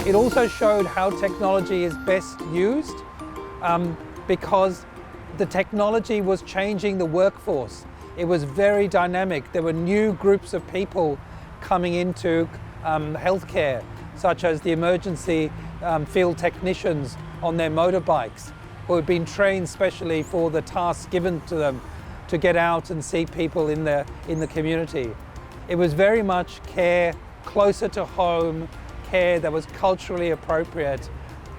It also showed how technology is best used because the technology was changing the workforce. It was very dynamic. There were new groups of people coming into healthcare, such as the emergency field technicians on their motorbikes, who had been trained specially for the tasks given to them to get out and see people in the community. It was very much care closer to home, care that was culturally appropriate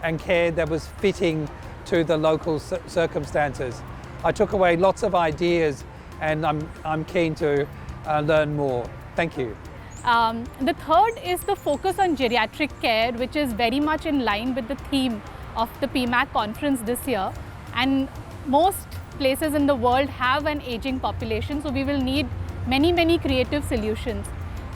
and care that was fitting to the local circumstances. I took away lots of ideas and I'm keen to learn more. Thank you. The third is the focus on geriatric care, which is very much in line with the theme of the PMAC conference this year. And most places in the world have an aging population, so we will need many creative solutions.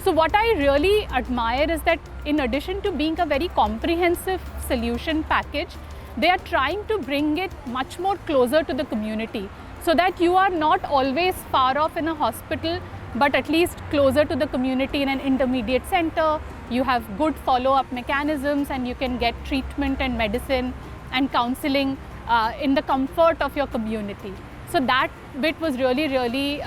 So what I really admire is that in addition to being a very comprehensive solution package, they are trying to bring it much more closer to the community so that you are not always far off in a hospital, but at least closer to the community in an intermediate center. You have good follow-up mechanisms and you can get treatment and medicine and counseling in the comfort of your community. So that bit was really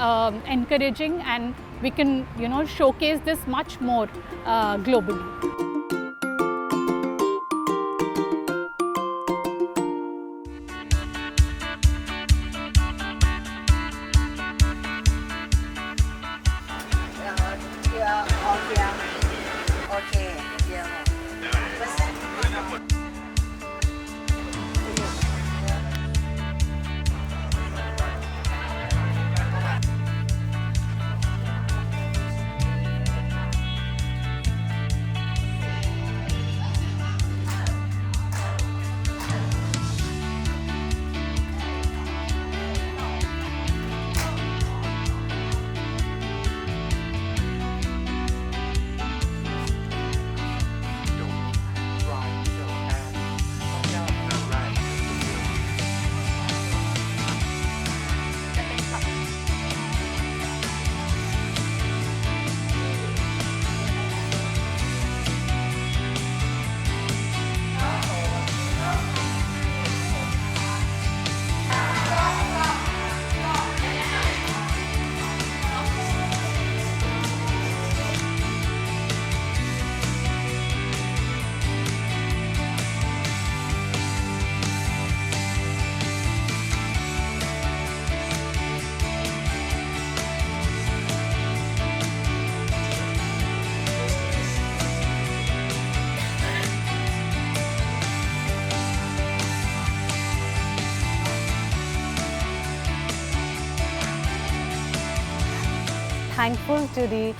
encouraging, and we can showcase this much more globally. Thankful to the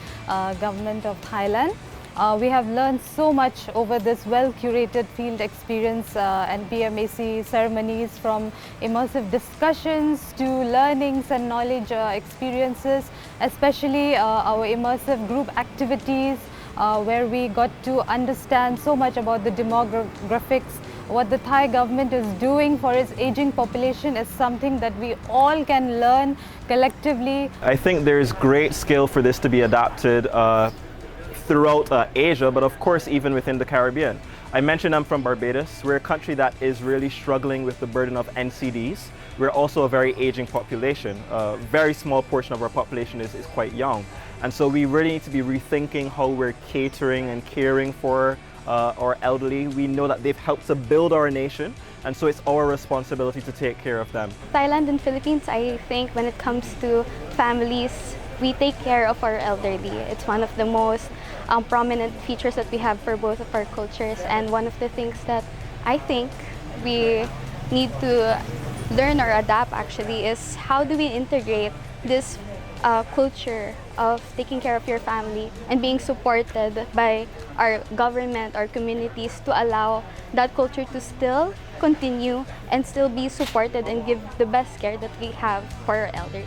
government of Thailand. We have learned so much over this well-curated field experience and PMAC ceremonies, from immersive discussions to learnings and knowledge experiences, especially our immersive group activities where we got to understand so much about the demographics. What the Thai government is doing for its aging population is something that we all can learn collectively. I think there's great skill for this to be adapted throughout Asia, but of course even within the Caribbean. I mentioned I'm from Barbados. We're a country that is really struggling with the burden of NCDs. We're also a very aging population. A very small portion of our population is quite young. And so we really need to be rethinking how we're catering and caring for our elderly. We know that they've helped to build our nation, and so it's our responsibility to take care of them. Thailand and Philippines, I think when it comes to families, we take care of our elderly. It's one of the most prominent features that we have for both of our cultures, and one of the things that I think we need to learn or adapt actually is how do we integrate this culture of taking care of your family and being supported by our government, our communities, to allow that culture to still continue and still be supported and give the best care that we have for our elderly.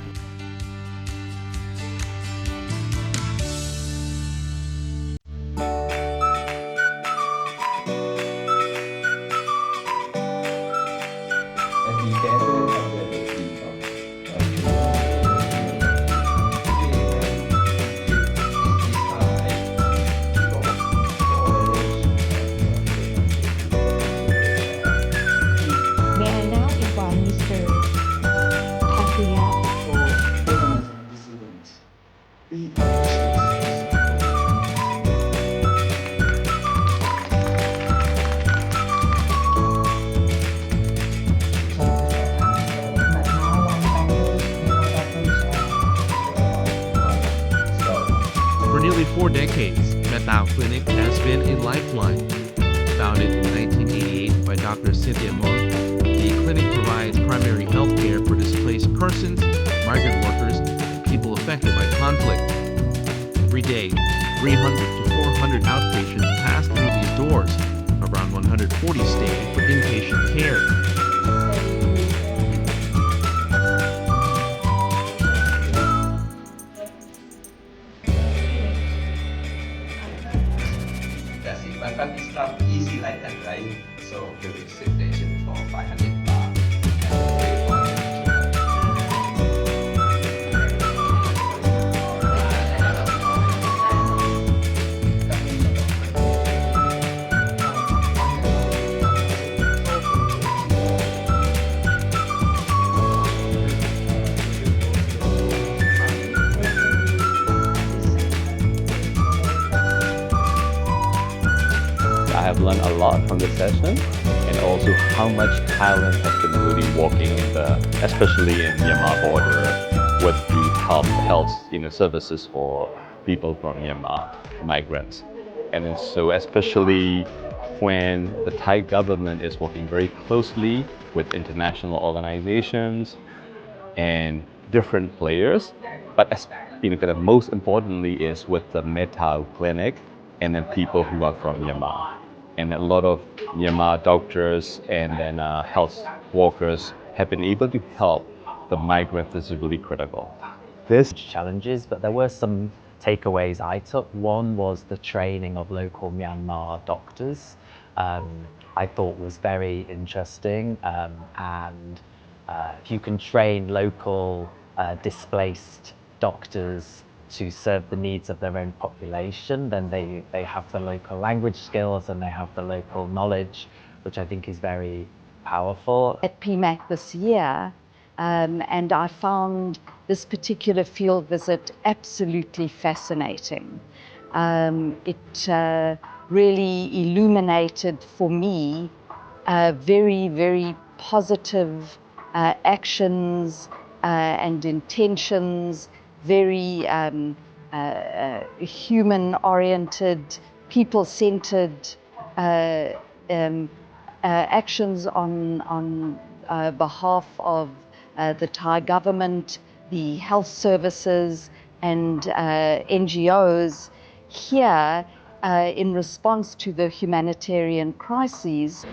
For nearly 4 decades, Metao Clinic has been a lifeline. Founded in 1988 by Dr. Cynthia Mong, the clinic provides primary health care for displaced persons, migrant workers, and people affected by conflict. Every day, 300 to 400 outpatients pass through these doors. Around 140 stay for inpatient care. That's it. But it's not easy like that, right? So the reservation for 500 baht. I have learned a lot from this session, and also how much Thailand has been really working in especially in Myanmar border, with the health services for people from Myanmar, migrants. And then so especially when the Thai government is working very closely with international organizations and different players, but kind of most importantly is with the Metao Clinic and then people who are from Myanmar. And a lot of Myanmar doctors and then health workers have been able to help the migrants. This is really critical. There's challenges, but there were some takeaways I took. One was the training of local Myanmar doctors. I thought was very interesting, and if you can train local displaced doctors to serve the needs of their own population, then they have the local language skills and they have the local knowledge, which I think is very powerful. At PMAC this year, and I found this particular field visit absolutely fascinating. It really illuminated for me very, very positive actions and intentions, very human-oriented, people-centered actions on behalf of the Thai government, the health services, and NGOs here in response to the humanitarian crises.